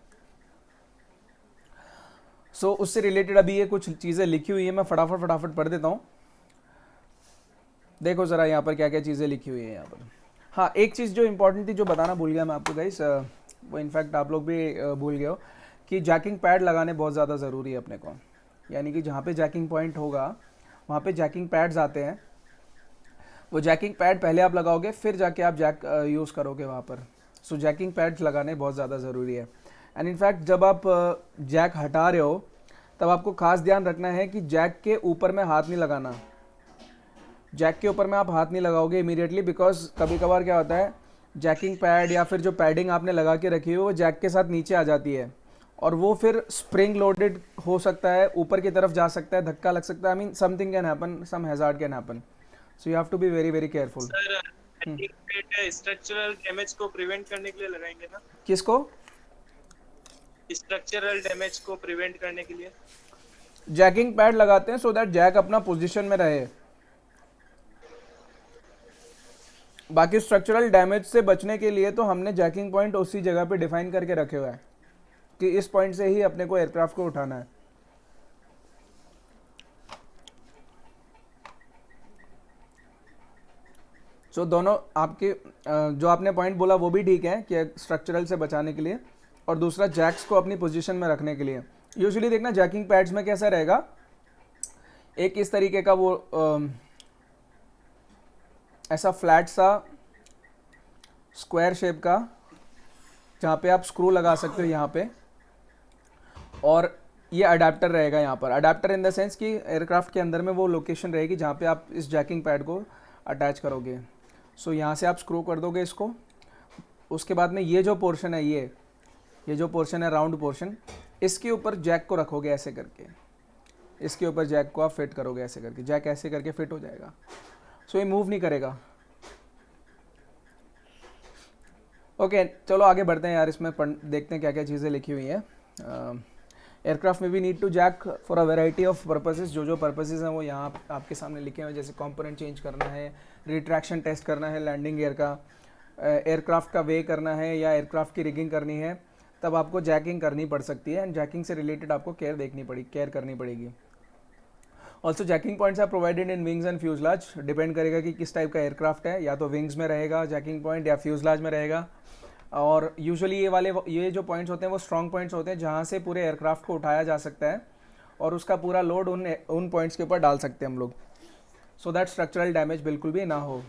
सो उससे रिलेटेड अभी ये कुछ चीज़ें लिखी हुई है, मैं फटाफट पढ़ देता हूँ। देखो ज़रा यहाँ पर क्या क्या चीज़ें लिखी हुई है यहाँ पर। हाँ, एक चीज़ जो इंपॉर्टेंट थी जो बताना भूल गया मैं आपको गाइस, वो इनफैक्ट आप लोग भी भूल गए हो कि जैकिंग पैड लगाने बहुत ज़्यादा ज़रूरी है अपने को। यानी कि जहाँ पे जैकिंग पॉइंट होगा वहाँ पे जैकिंग पैड्स आते हैं, वो जैकिंग पैड पहले आप लगाओगे फिर जाके आप जैक यूज़ करोगे वहाँ पर। सो जैकिंग पैड्स लगाने बहुत ज़्यादा ज़रूरी है। एंड इनफैक्ट जब आप जैक हटा रहे हो तब आपको खास ध्यान रखना है कि जैक के ऊपर में हाथ नहीं लगाना। जैक के ऊपर में आप हाथ नहीं लगाओगे इमीडिएटली, बिकॉज कभी कभार क्या होता है, जैकिंग पैड या फिर जो पैडिंग आपने लगा के रखी है वो जैक के साथ नीचे आ जाती है और वो फिर स्प्रिंग लोडेड हो सकता है, ऊपर की तरफ जा सकता है, धक्का लग सकता है, I mean something can happen, some hazard can happen. So you have to be very very careful. Sir structural damage को प्रिवेंट करने के लिए लगाएंगे ना? किसको? स्ट्रक्चरल डैमेज को प्रिवेंट करने के लिए जैकिंग पैड लगाते हैं सो दैट जैक अपना पोजीशन में रहे। बाकी स्ट्रक्चरल डैमेज से बचने के लिए तो हमने जैकिंग पॉइंट उसी जगह पे डिफाइन करके रखे हुए हैं कि इस पॉइंट से ही अपने को एयरक्राफ्ट को उठाना है। सो दोनों आपके जो आपने पॉइंट बोला वो भी ठीक है कि स्ट्रक्चरल से बचाने के लिए, और दूसरा जैक्स को अपनी पोजीशन में रखने के लिए। यूजुअली देखना जैकिंग पैड्स में कैसा रहेगा, एक इस तरीके का वो ऐसा फ्लैट सा स्क्वायर शेप का, जहाँ पे आप स्क्रू लगा सकते हो यहाँ पे, और ये अडेप्टर रहेगा यहाँ पर। अडेप्टर इन द सेंस कि एयरक्राफ्ट के अंदर में वो लोकेशन रहेगी जहाँ पे आप इस जैकिंग पैड को अटैच करोगे। सो यहाँ से आप स्क्रू कर दोगे इसको। उसके बाद में ये जो पोर्शन है, ये जो पोर्शन है राउंड पोर्शन, इसके ऊपर जैक को रखोगे ऐसे करके, इसके ऊपर जैक को आप फिट करोगे ऐसे करके, जैक ऐसे करके फिट हो जाएगा। सो ये मूव नहीं करेगा। ओके, चलो आगे बढ़ते हैं यार, इसमें देखते हैं क्या क्या चीज़ें लिखी हुई हैं। एयरक्राफ्ट में भी need to jack for a variety of purposes. जो पर्पसेस हैं वो यहाँ आपके सामने लिखे हुए हैं, जैसे कंपोनेंट चेंज करना है, रिट्रैक्शन टेस्ट करना है लैंडिंग गियर का, एयरक्राफ्ट का वे करना है या एयरक्राफ्ट की रिगिंग करनी है, तब आपको जैकिंग करनी पड़ सकती है। एंड जैकिंग से रिलेटेड आपको केयर करनी पड़ेगी। Also jacking points are provided in wings and fuselage. Depend करेगा कि किस टाइप का एयरक्राफ्ट है, या तो विंग्स में रहेगा जैकिंग पॉइंट या फ्यूजलाज में रहेगा। और यूजुअली ये जो पॉइंट्स होते हैं वो स्ट्रॉन्ग पॉइंट्स होते हैं जहाँ से पूरे एयरक्राफ्ट को उठाया जा सकता है और उसका पूरा लोड उन पॉइंट्स के ऊपर डाल सकते हैं हम लोग, सो दैट स्ट्रक्चरल डैमेज बिल्कुल भी ना हो।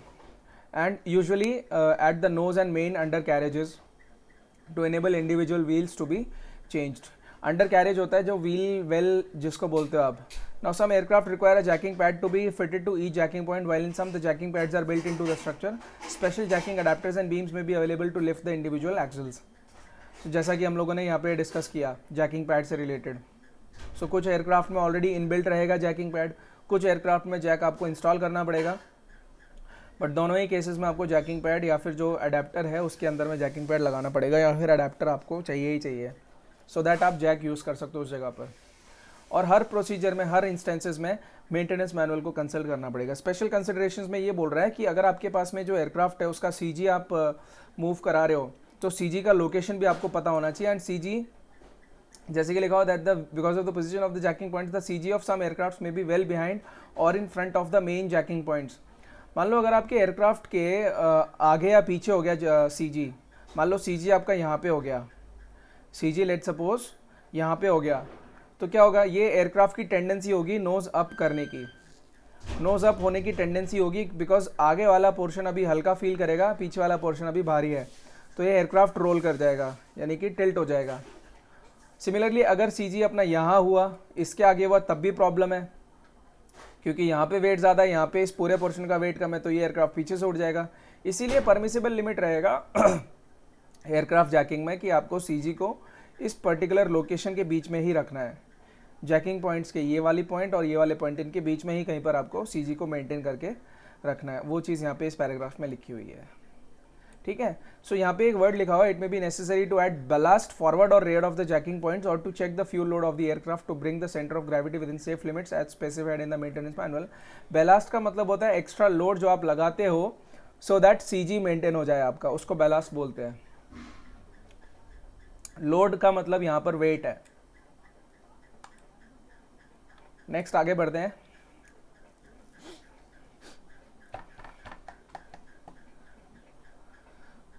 And usually at the nose and main undercarriages to enable individual wheels to be changed. Undercarriage होता है जो व्हील वेल जिसको बोलते हो आप। Now some aircraft require a jacking pad to be fitted to each jacking point, while in some the jacking pads are built into the structure. Special jacking adapters and beams may be available to lift the individual axles. So, जैसा कि हम लोगों ने यहाँ पे discuss किया jacking pad से related. सो कुछ एयरक्राफ्ट में ऑलरेडी इनबिल्ट रहेगा जैकिंग पैड, कुछ एयरक्राफ्ट में जैक आपको इंस्टॉल करना पड़ेगा, बट दोनों ही केसेस में आपको जैकिंग पैड या फिर जो अडेप्टर है उसके अंदर में जैकिंग पैड लगाना पड़ेगा, या फिर अडेप्टर आपको चाहिए ही चाहिए, सो दैट आप जैक यूज़ कर सकते हो उस जगह पर। और हर प्रोसीजर में, हर इंस्टेंसेस में मेंटेनेंस मैनुअल को कंसल्ट करना पड़ेगा। स्पेशल कंसिडरेशंस में ये बोल रहा है कि अगर आपके पास में जो एयरक्राफ्ट है उसका सीजी आप मूव करा रहे हो, तो सीजी का लोकेशन भी आपको पता होना चाहिए। एंड सीजी जैसे कि लिखा हुआ that the because of the position of the jacking points the CG of some aircraft may be well behind और in front of the main jacking points. मान लो अगर आपके एयरक्राफ्ट के आगे या पीछे हो गया सीजी, मान लो सीजी आपका यहाँ पे हो गया, सीजी लेट सपोज यहाँ पे हो गया, तो क्या होगा, ये एयरक्राफ्ट की टेंडेंसी होगी नोज अप करने की, नोज अप होने की टेंडेंसी होगी, बिकॉज आगे वाला पोर्शन अभी हल्का फील करेगा, पीछे वाला पोर्शन अभी भारी है, तो ये एयरक्राफ्ट रोल कर जाएगा, यानी कि टिल्ट हो जाएगा। सिमिलरली अगर सीजी अपना यहाँ हुआ, इसके आगे हुआ, तब भी प्रॉब्लम है, क्योंकि यहाँ पे वेट ज़्यादा है, यहाँ पे इस पूरे पोर्शन का वेट कम है, तो ये एयरक्राफ्ट पीछे से उड़ जाएगा। इसीलिए परमिसिबल लिमिट रहेगा एयरक्राफ्ट जैकिंग में कि आपको सीजी को इस पर्टिकुलर लोकेशन के बीच में ही रखना है, जैकिंग पॉइंट्स के ये वाली पॉइंट और ये वाले पॉइंट इनके बीच में ही कहीं पर आपको सीजी को मेंटेन करके रखना है। वो चीज़ यहाँ पे इस पैराग्राफ में लिखी हुई है, ठीक है। सो यहाँ पे एक वर्ड लिखा हुआ है, it may be necessary to add ballast forward और rear of the jacking points और to check the fuel load of the aircraft to bring the centre of gravity within safe limits as specified in the maintenance manual. Ballast का मतलब होता है extra load जो आप लगाते हो so that CG maintain हो जाए आपका, उसको बैलास्ट बोलते हैं। लोड का मतलब यहाँ पर वेट है। नेक्स्ट आगे बढ़ते हैं।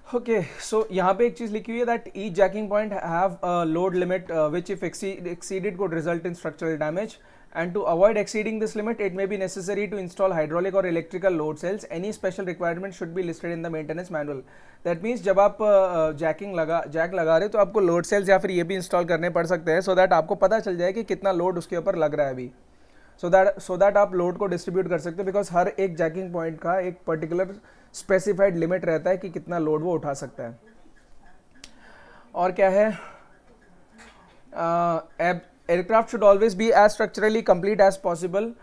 ओके, सो यहाँ पे एक चीज लिखी हुई है that each jacking point have a load limit which if exceeded could result in structural damage, and to avoid exceeding this limit it may be necessary to install hydraulic or electrical load cells. Any special requirement should be listed in the maintenance manual. That means जब आप Jack लगा रहे हो तो आपको load sales या फिर ये भी इंस्टॉल करने पड़ सकते हैं, सो दैट आपको पता चल जाए कि कितना लोड उसके ऊपर लग रहा है अभी, सो दैट आप लोड को डिस्ट्रीब्यूट कर सकते हो, बिकॉज हर एक जैकिंग पॉइंट का एक पर्टिकुलर स्पेसिफाइड लिमिट रहता है कि कितना लोड वो उठा सकता है। और क्या है, aircraft should always be as structurally complete as possible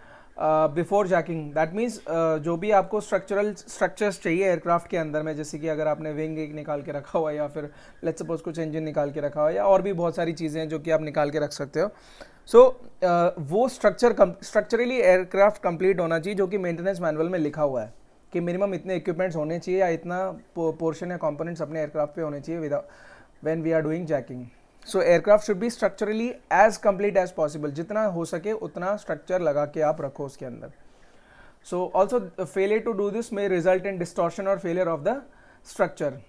before jacking. That means जो भी आपको स्ट्रक्चर्स चाहिए एयरक्राफ्ट के अंदर में, जैसे कि अगर आपने विंग एक निकाल के रखा हुआ है या फिर लेट्स सपोज कुछ इंजन निकाल के रखा हुआ है या और भी बहुत सारी चीज़ें हैं जो कि आप निकाल के रख सकते हो, सो वो स्ट्रक्चरली एयरक्राफ्ट कंप्लीट होना चाहिए, जो कि मेंटेनेंस मैनुअल में लिखा हुआ है कि मिनिमम इतने इक्विपमेंट्स होने चाहिए या इतना पोर्शन या कंपोनेंट्स अपने एयरक्राफ्ट पे होने चाहिए without when we are doing jacking. So aircraft should be structurally as complete as possible, जितना हो सके उतना स्ट्रक्चर लगा के आप रखो उसके अंदर। So also failure to do this may result in distortion और फेलियर ऑफ द स्ट्रक्चर।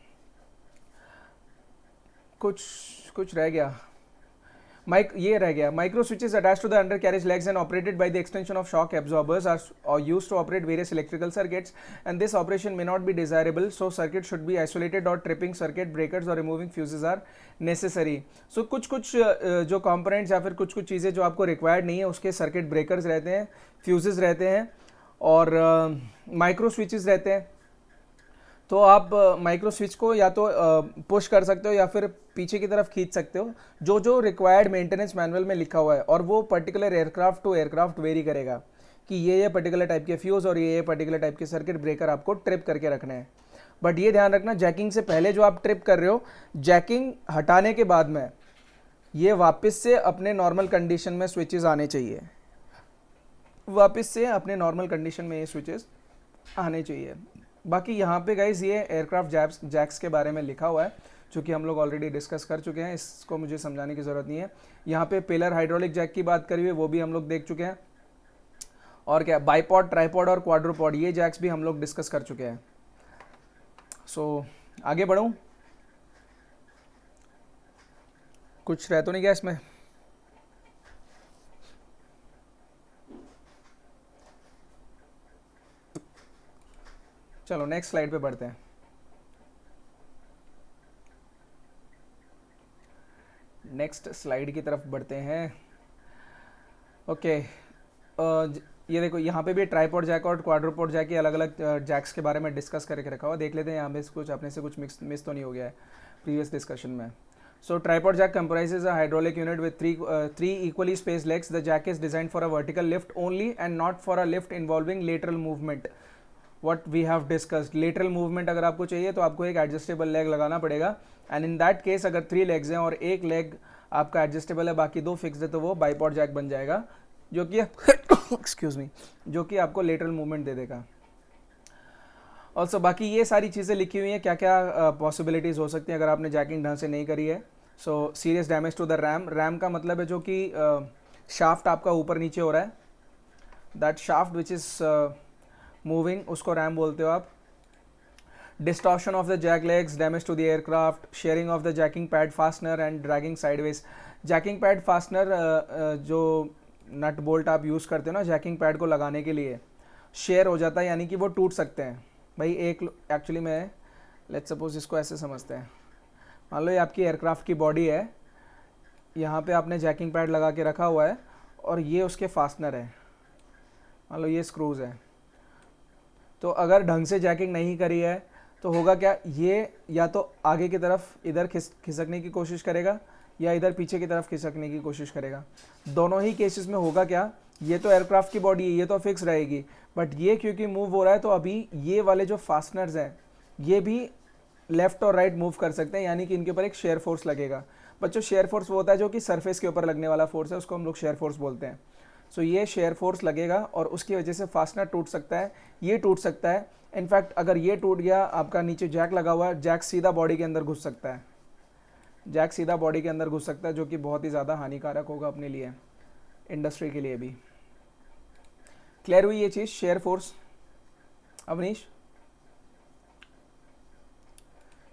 कुछ रह गया, ये रह गया, micro switches attached to the undercarriage legs and operated by the extension of shock absorbers are used to operate various electrical circuits and this operation may not be desirable, so circuit should be isolated और tripping circuit breakers और removing fuses are necessary. सो कुछ जो components या फिर कुछ चीज़ें जो आपको रिक्वायर्ड नहीं है उसके सर्किट ब्रेकर्स रहते हैं, फ्यूजेस रहते हैं और माइक्रो स्विचेस रहते हैं। तो आप माइक्रो स्विच को या तो पुश कर सकते हो या फिर पीछे की तरफ खींच सकते हो, जो रिक्वायर्ड मेंटेनेंस मैनुअल में लिखा हुआ है, और वो particular aircraft to aircraft vary करेगा कि ये पर्टिकुलर टाइप के फ्यूज और ये पर्टिकुलर टाइप के सर्किट ब्रेकर आपको ट्रिप करके रखने हैं। बट ये ध्यान रखना, जैकिंग से पहले जो आप ट्रिप कर रहे हो, जैकिंग हटाने के बाद में ये वापस से अपने नॉर्मल कंडीशन में स्विचेस आने चाहिए, वापस से अपने नॉर्मल कंडीशन में ये स्विचेस आने चाहिए। बाकी यहाँ पे गाइज ये एयरक्राफ्ट जैक्स के बारे में लिखा हुआ है जो कि हम लोग ऑलरेडी डिस्कस कर चुके हैं, इसको मुझे समझाने की ज़रूरत नहीं है। यहाँ पे पिलर हाइड्रोलिक जैक की बात करी हुई है, वो भी हम लोग देख चुके हैं। और क्या, बाईपॉड, ट्राईपॉड और क्वाड्रोपॉड, ये जैक्स भी हम लोग डिस्कस कर चुके हैं। सो आगे बढ़ूँ, कुछ रह तो नहीं गया इसमें? चलो नेक्स्ट स्लाइड पे बढ़ते हैं। नेक्स्ट स्लाइड की तरफ बढ़ते हैं। ओके, ये देखो यहाँ पे भी ट्राईपॉड जैक और क्वाड्रोपॉड जैक के अलग अलग जैक्स के बारे में डिस्कस करके रखा हुआ, देख लेते हैं यहाँ पे कुछ अपने से कुछ मिस तो नहीं हो गया है प्रीवियस डिस्कशन में। So tripod jack comprises a hydraulic unit with three equally spaced legs. The jack is designed for a vertical lift only and not for a lift involving lateral movement. What we have discussed, lateral movement अगर आपको चाहिए तो आपको एक adjustable leg लगाना पड़ेगा, and in that case अगर 3 legs हैं और एक leg आपका adjustable है बाकी 2 fixed है तो वो bipod jack बन जाएगा, जो कि excuse me, जो कि आपको lateral movement दे देगा। ऑल्सो बाकी ये सारी चीज़ें लिखी हुई हैं क्या क्या पॉसिबिलिटीज़ हो सकती हैं अगर आपने जैकिंग ढंग से नहीं करी है। So serious damage to the ram, ram का मतलब है जो कि शाफ्ट आपका ऊपर नीचे हो रहा है, that shaft which is moving उसको रैम बोलते हो आप। Distortion of the jack legs, damage to the aircraft, shearing of the jacking pad fastener and dragging sideways. Jacking pad fastener जो नट बोल्ट आप यूज़ करते हो ना जैकिंग पैड को लगाने के लिए, शेयर हो जाता है, यानी कि वो टूट सकते हैं भाई। एक एक्चुअली में लेट्स सपोज इसको ऐसे समझते हैं, मान लो ये आपकी एयरक्राफ्ट की बॉडी है, यहाँ पे आपने जैकिंग पैड लगा के रखा हुआ है और ये उसके फास्टनर है, मान लो ये स्क्रूज है। तो अगर ढंग से जैकिंग नहीं करी है तो होगा क्या, ये या तो आगे की तरफ इधर खिसकने की कोशिश करेगा या इधर पीछे की तरफ खिसकने की कोशिश करेगा। दोनों ही केसेस में होगा क्या, ये तो एयरक्राफ्ट की बॉडी है, ये तो फिक्स रहेगी, बट ये क्योंकि मूव हो रहा है तो अभी ये वाले जो फास्टनर्स हैं ये भी लेफ्ट और राइट मूव कर सकते हैं, यानी कि इनके ऊपर एक शेयर फोर्स लगेगा। बच्चों शेयर फोर्स वो होता है जो कि सरफेस के ऊपर लगने वाला फोर्स है, उसको हम लोग शेयर फोर्स बोलते हैं। सो ये शेयर फोर्स लगेगा और उसकी वजह से फास्टनर टूट सकता है, ये टूट सकता है। इनफैक्ट अगर ये टूट गया, आपका नीचे जैक लगा हुआ है, जैक सीधा बॉडी के अंदर घुस सकता है, जैक सीधा बॉडी के अंदर घुस सकता है, जो कि बहुत ही ज़्यादा हानिकारक होगा अपने लिए, इंडस्ट्री के लिए भी। क्लियर हुई ये चीज़, shear force Avnish?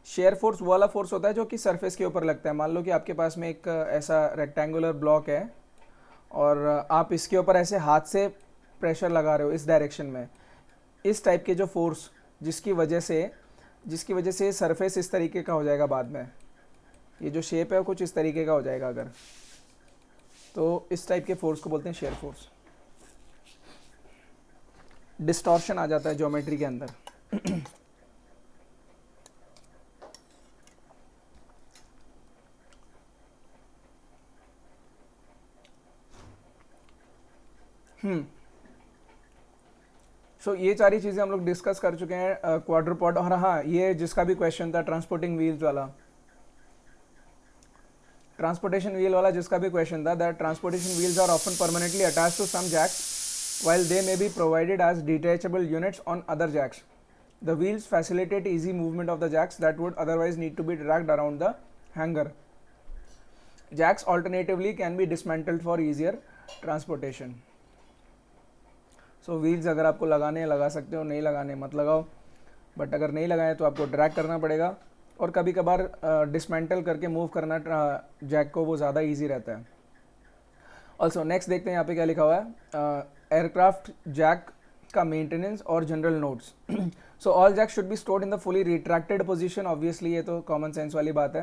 Shear force वो वाला फोर्स होता है जो कि सरफेस के ऊपर लगता है। मान लो कि आपके पास में एक ऐसा रेक्टेंगुलर ब्लॉक है और आप इसके ऊपर ऐसे हाथ से प्रेशर लगा रहे हो इस डायरेक्शन में, इस टाइप के जो फोर्स जिसकी वजह से सरफेस इस तरीके का हो जाएगा, बाद में ये जो शेप है वो कुछ इस तरीके का हो जाएगा अगर, तो इस टाइप के फोर्स को बोलते हैं शेयर फोर्स। डिस्टॉर्शन आ जाता है ज्योमेट्री के अंदर। सो ये सारी चीज़ें हम लोग डिस्कस कर चुके हैं क्वाड्रूपॉड। और हाँ, ये जिसका भी क्वेश्चन था ट्रांसपोर्टिंग व्हील्स वाला, ट्रांसपोर्टेशन व्हील वाला जिसका भी क्वेश्चन था, that transportation wheels are often permanently attached to some jacks while they may be provided as detachable units on other jacks. The wheels facilitate easy movement of the jacks that would otherwise need to be dragged around the hanger. Jacks alternatively can be dismantled for easier transportation. So wheels अगर आपको लगाने लगा सकते हो, नहीं लगाने मत लगाओ, बट अगर नहीं लगाए तो आपको ड्रैग करना पड़ेगा, और कभी कभार डिसमेंटल करके मूव करना जैक को वो ज़्यादा ईजी रहता है। ऑल्सो नेक्स्ट देखते हैं यहाँ पे क्या लिखा हुआ है, एयरक्राफ्ट जैक का मेंटेनेंस और general notes. So all jack should be stored in the fully retracted position, obviously ये तो कॉमन सेंस वाली बात है।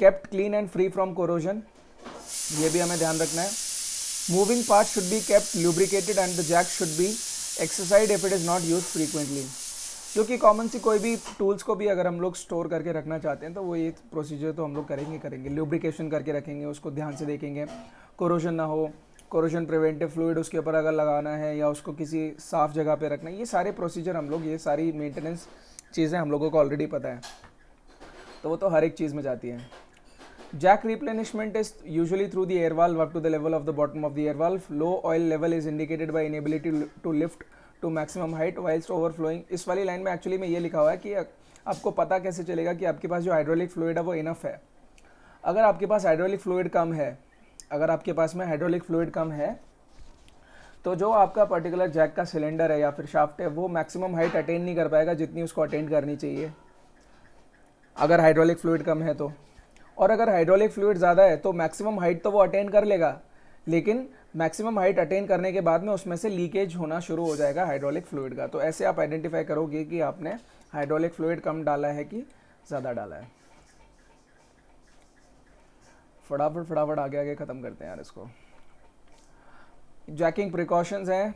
Kept clean and free from corrosion, ये भी हमें ध्यान रखना है। Moving part should be kept lubricated and the jack should be exercise if it is not use frequently. जो कि कॉमन सी कोई भी टूल्स को भी अगर हम लोग स्टोर करके रखना चाहते हैं तो वो ये प्रोसीजर तो हम लोग करेंगे। लुब्रिकेशन करके रखेंगे, उसको ध्यान से देखेंगे, कोरोजन ना हो, कोरोजन प्रिवेंटिव फ्लूइड उसके ऊपर अगर लगाना है या उसको किसी साफ़ जगह पे रखना है, ये सारे प्रोसीजर हम लोग, ये सारी मेंटेनेंस चीज़ें हम लोगों को ऑलरेडी पता है, तो वो तो हर एक चीज़ में जाती है। Jack replenishment is usually through the air valve up to the level of the bottom of the air valve. Low oil level is indicated by inability to lift to maximum height whilst overflowing. इस वाली line में actually में ये लिखा हुआ है कि आपको पता कैसे चलेगा कि आपके पास जो हाइड्रोलिक फ्लूइड है वो इनफ है। अगर आपके पास हाइड्रोलिक फ्लूइड कम है, अगर आपके पास में हाइड्रोलिक फ्लूइड कम है तो जो आपका पर्टिकुलर जैक का सिलेंडर है या फिर शाफ्ट है वो मैक्सिमम हाइट अटेन नहीं कर पाएगा जितनी उसको अटेन करनी चाहिए, अगर हाइड्रोलिक फ्लूइड कम है तो। और अगर हाइड्रोलिक फ्लूइड ज़्यादा है तो मैक्सिमम हाइट तो वो अटेन कर लेगा, लेकिन मैक्सिमम हाइट अटेन करने के बाद में उसमें से लीकेज होना शुरू हो जाएगा हाइड्रोलिक फ्लूइड का। तो ऐसे आप आइडेंटिफाई करोगे कि आपने हाइड्रोलिक फ्लूइड कम डाला है कि ज़्यादा डाला है। फटाफट आगे आगे ख़त्म करते हैं यार इसको। जैकिंग प्रिकॉशंस हैं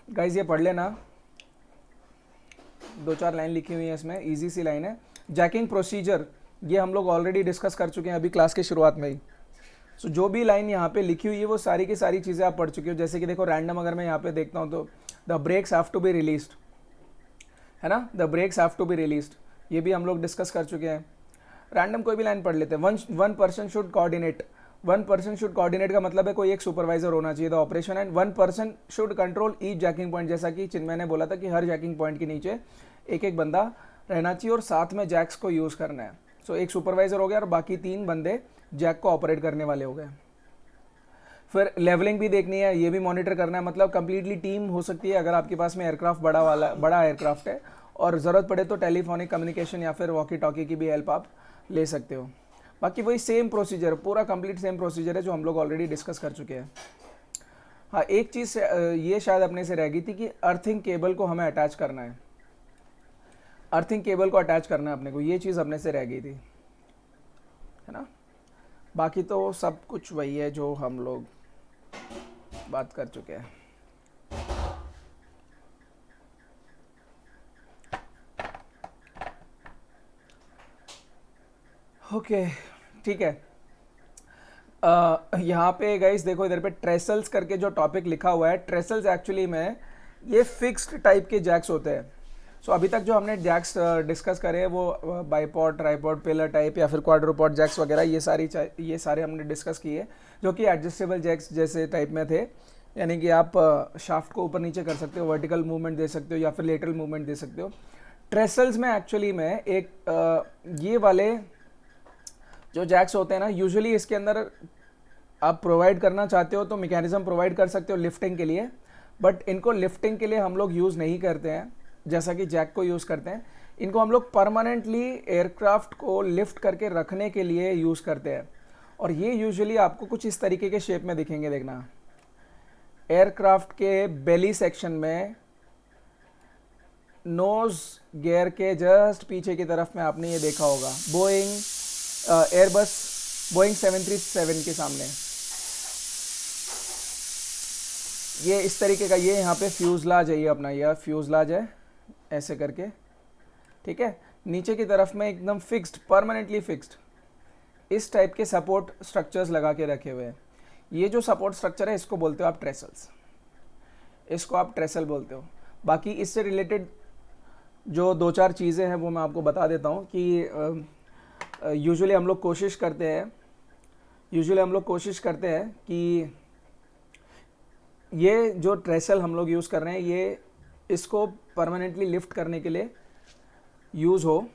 गाइज, ये पढ़ लेना, 2-4 लाइन लिखी हुई है इसमें, इजी सी लाइन है। जैकिंग प्रोसीजर ये हम लोग ऑलरेडी डिस्कस कर चुके हैं अभी क्लास के शुरुआत में ही। सो जो भी लाइन यहाँ पे लिखी हुई है वो सारी की सारी चीज़ें आप पढ़ चुके हो। जैसे कि देखो रैंडम अगर मैं यहाँ पे देखता हूँ तो the brakes have to be released, है ना, the brakes have to be released, ये भी हम लोग डिस्कस कर चुके हैं। रैंडम कोई भी लाइन पढ़ लेते हैं। One person should coordinate, one person should coordinate का मतलब है कोई एक सुपरवाइजर होना चाहिए the operation, and one person should control each jacking point. जैसा कि चिन्मय ने बोला था कि हर जैकिंग पॉइंट के नीचे एक एक बंदा रहना चाहिए और साथ में जैक्स को यूज़ करना है। सो एक सुपरवाइज़र हो गया और बाकी 3 बंदे जैक को ऑपरेट करने वाले हो गए। फिर लेवलिंग भी देखनी है, ये भी मॉनिटर करना है, मतलब कंप्लीटली टीम हो सकती है अगर आपके पास में एयरक्राफ्ट बड़ा एयरक्राफ्ट है और ज़रूरत पड़े तो टेलीफोनिक कम्युनिकेशन या फिर वॉकी टॉकी की भी हेल्प आप ले सकते हो। बाकी वही सेम प्रोसीजर, पूरा कंप्लीट सेम प्रोसीजर है जो हम लोग ऑलरेडी डिस्कस कर चुके हैं। हाँ, एक चीज़ ये शायद अपने से रह गई थी कि अर्थिंग केबल को हमें अटैच करना है, अर्थिंग केबल को अटैच करना है अपने को, ये चीज़ अपने से रह गई थी, है ना। बाकी तो सब कुछ वही है जो हम लोग बात कर चुके हैं। ओके, ठीक है। यहाँ पे गाइस देखो, इधर पे ट्रेसल्स करके जो टॉपिक लिखा हुआ है, ट्रेसल्स एक्चुअली में ये फिक्स्ड टाइप के जैक्स होते हैं। सो अभी तक जो हमने जैक्स डिस्कस करे हैं वो बाईपॉड, ट्राईपॉड, पिलर टाइप या फिर क्वाड्रोपॉड जैक्स वगैरह, ये सारे हमने डिस्कस किए जो कि एडजस्टेबल जैक्स जैसे टाइप में थे, यानी कि आप शाफ्ट को ऊपर नीचे कर सकते हो, वर्टिकल मूवमेंट दे सकते हो या फिर लेटरल मूवमेंट दे सकते हो। ट्रेसल्स में एक्चुअली में एक ये वाले जो जैक्स होते हैं ना, यूजुअली इसके अंदर आप प्रोवाइड करना चाहते हो तो मैकेनिज्म प्रोवाइड कर सकते हो लिफ्टिंग के लिए, बट इनको लिफ्टिंग के लिए हम लोग यूज़ नहीं करते हैं जैसा कि जैक को यूज़ करते हैं। इनको हम लोग परमानेंटली एयरक्राफ्ट को लिफ्ट करके रखने के लिए यूज़ करते हैं, और ये यूजुअली आपको कुछ इस तरीके के शेप में दिखेंगे। देखना, एयरक्राफ्ट के बेली सेक्शन में नोज गियर के जस्ट पीछे की तरफ में आपने ये देखा होगा, एयरबस बोइंग 737 के सामने ये इस तरीके का, ये यहाँ पे फ्यूजलाज है, ये अपना यह फ्यूजलाज है ऐसे करके, ठीक है। नीचे की तरफ में एकदम फिक्स्ड, परमानेंटली फिक्स्ड इस टाइप के सपोर्ट स्ट्रक्चर्स लगा के रखे हुए हैं। ये जो सपोर्ट स्ट्रक्चर है इसको बोलते हो आप ट्रेसल्स, इसको आप ट्रेसल बोलते हो। बाकी इससे रिलेटेड जो 2-4 चीज़ें हैं वो मैं आपको बता देता हूँ कि यूजुअली हम लोग कोशिश करते हैं कि ये जो ट्रेसल हम लोग यूज़ कर रहे हैं ये इसको परमानेंटली लिफ्ट करने के लिए यूज़ हो,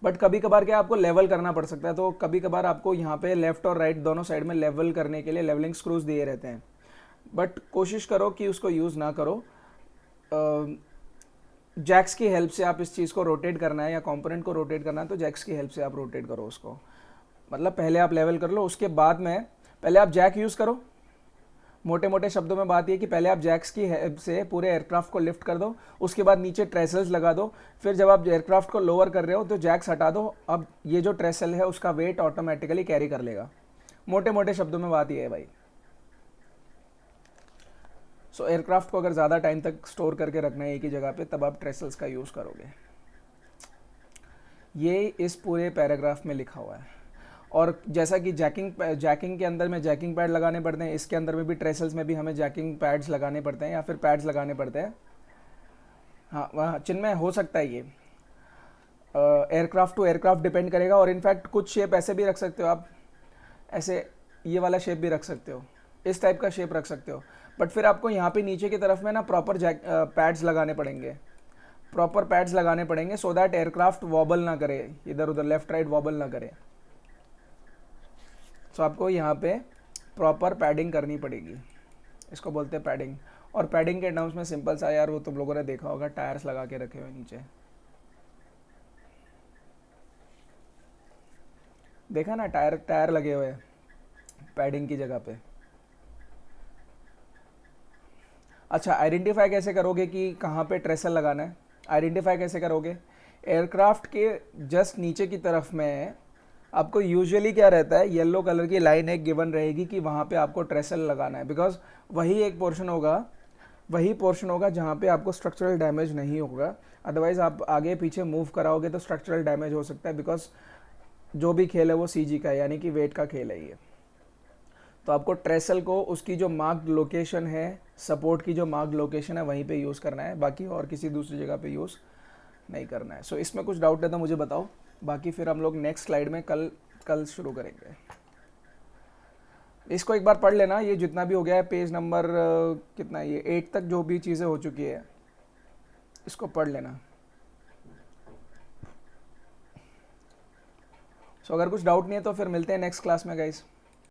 बट कभी कभार क्या आपको लेवल करना पड़ सकता है, तो कभी कभार आपको यहाँ पे लेफ़्ट और राइट दोनों साइड में लेवल करने के लिए लेवलिंग स्क्रूज दिए रहते हैं, बट कोशिश करो कि उसको यूज़ ना करो। जैक्स की हेल्प से आप इस चीज़ को रोटेट करना है या कंपोनेंट को रोटेट करना है तो जैक्स की हेल्प से आप रोटेट करो उसको, मतलब पहले आप लेवल कर लो, उसके बाद में पहले आप जैक यूज़ करो। मोटे मोटे शब्दों में बात ये कि पहले आप जैक्स की हेल्प से पूरे एयरक्राफ्ट को लिफ्ट कर दो, उसके बाद नीचे ट्रेसल्स लगा दो, फिर जब आप एयरक्राफ्ट को लोअर कर रहे हो तो जैक्स हटा दो, अब ये जो ट्रेसल है उसका वेट ऑटोमेटिकली कैरी कर लेगा। मोटे मोटे शब्दों में बात ये है भाई। सो एयरक्राफ्ट को अगर ज़्यादा टाइम तक स्टोर करके रखना है एक ही जगह पे, तब आप ट्रेसल्स का यूज़ करोगे। ये इस पूरे पैराग्राफ में लिखा हुआ है। और जैसा कि जैकिंग के अंदर में जैकिंग पैड लगाने पड़ते हैं, इसके अंदर में भी ट्रेसल्स में भी हमें जैकिंग पैड्स लगाने पड़ते हैं या फिर पैड्स लगाने पड़ते हैं। हाँ, वहाँ चिन्मय हो सकता है ये एयरक्राफ्ट टू एयरक्राफ्ट डिपेंड करेगा, और इनफैक्ट कुछ शेप ऐसे भी रख सकते हो आप, ऐसे ये वाला शेप भी रख सकते हो, इस टाइप का शेप रख सकते हो, बट फिर आपको यहाँ पे नीचे की तरफ में ना प्रॉपर पैड्स लगाने पड़ेंगे, सो दैट एयरक्राफ्ट वॉबल ना करे, इधर उधर लेफ्ट राइट वॉबल ना करे। सो आपको यहाँ पे प्रॉपर पैडिंग करनी पड़ेगी, इसको बोलते हैं पैडिंग। और पैडिंग के टर्म्स में सिंपल सा यार, वो तुम लोगों ने देखा होगा, टायर्स लगा के रखे हुए नीचे, देखा ना, टायर लगे हुए पैडिंग की जगह पे। अच्छा, आइडेंटिफाई कैसे करोगे कि कहाँ पे ट्रेसल लगाना है? आइडेंटिफाई कैसे करोगे? एयरक्राफ्ट के जस्ट नीचे की तरफ में आपको यूजुअली क्या रहता है, येलो कलर की लाइन एक गिवन रहेगी कि वहाँ पे आपको ट्रेसल लगाना है, बिकॉज वही एक पोर्शन होगा जहाँ पे आपको स्ट्रक्चरल डैमेज नहीं होगा। अदरवाइज आप आगे पीछे मूव कराओगे तो स्ट्रक्चरल डैमेज हो सकता है, बिकॉज जो भी खेल है वो सीजी का है, यानी कि वेट का खेल है ये। तो आपको ट्रेसल को उसकी जो मार्क्ड लोकेशन है, सपोर्ट की जो मार्क्ड लोकेशन है, वहीं पे यूज़ करना है, बाकी और किसी दूसरी जगह पे यूज़ नहीं करना है। सो इसमें कुछ डाउट है तो मुझे बताओ, बाकी फिर हम लोग नेक्स्ट स्लाइड में कल शुरू करेंगे। इसको एक बार पढ़ लेना, ये जितना भी हो गया है, पेज नंबर कितना है, ये 8 तक जो भी चीज़ें हो चुकी है इसको पढ़ लेना। सो अगर कुछ डाउट नहीं है तो फिर मिलते हैं नेक्स्ट क्लास में गाइस।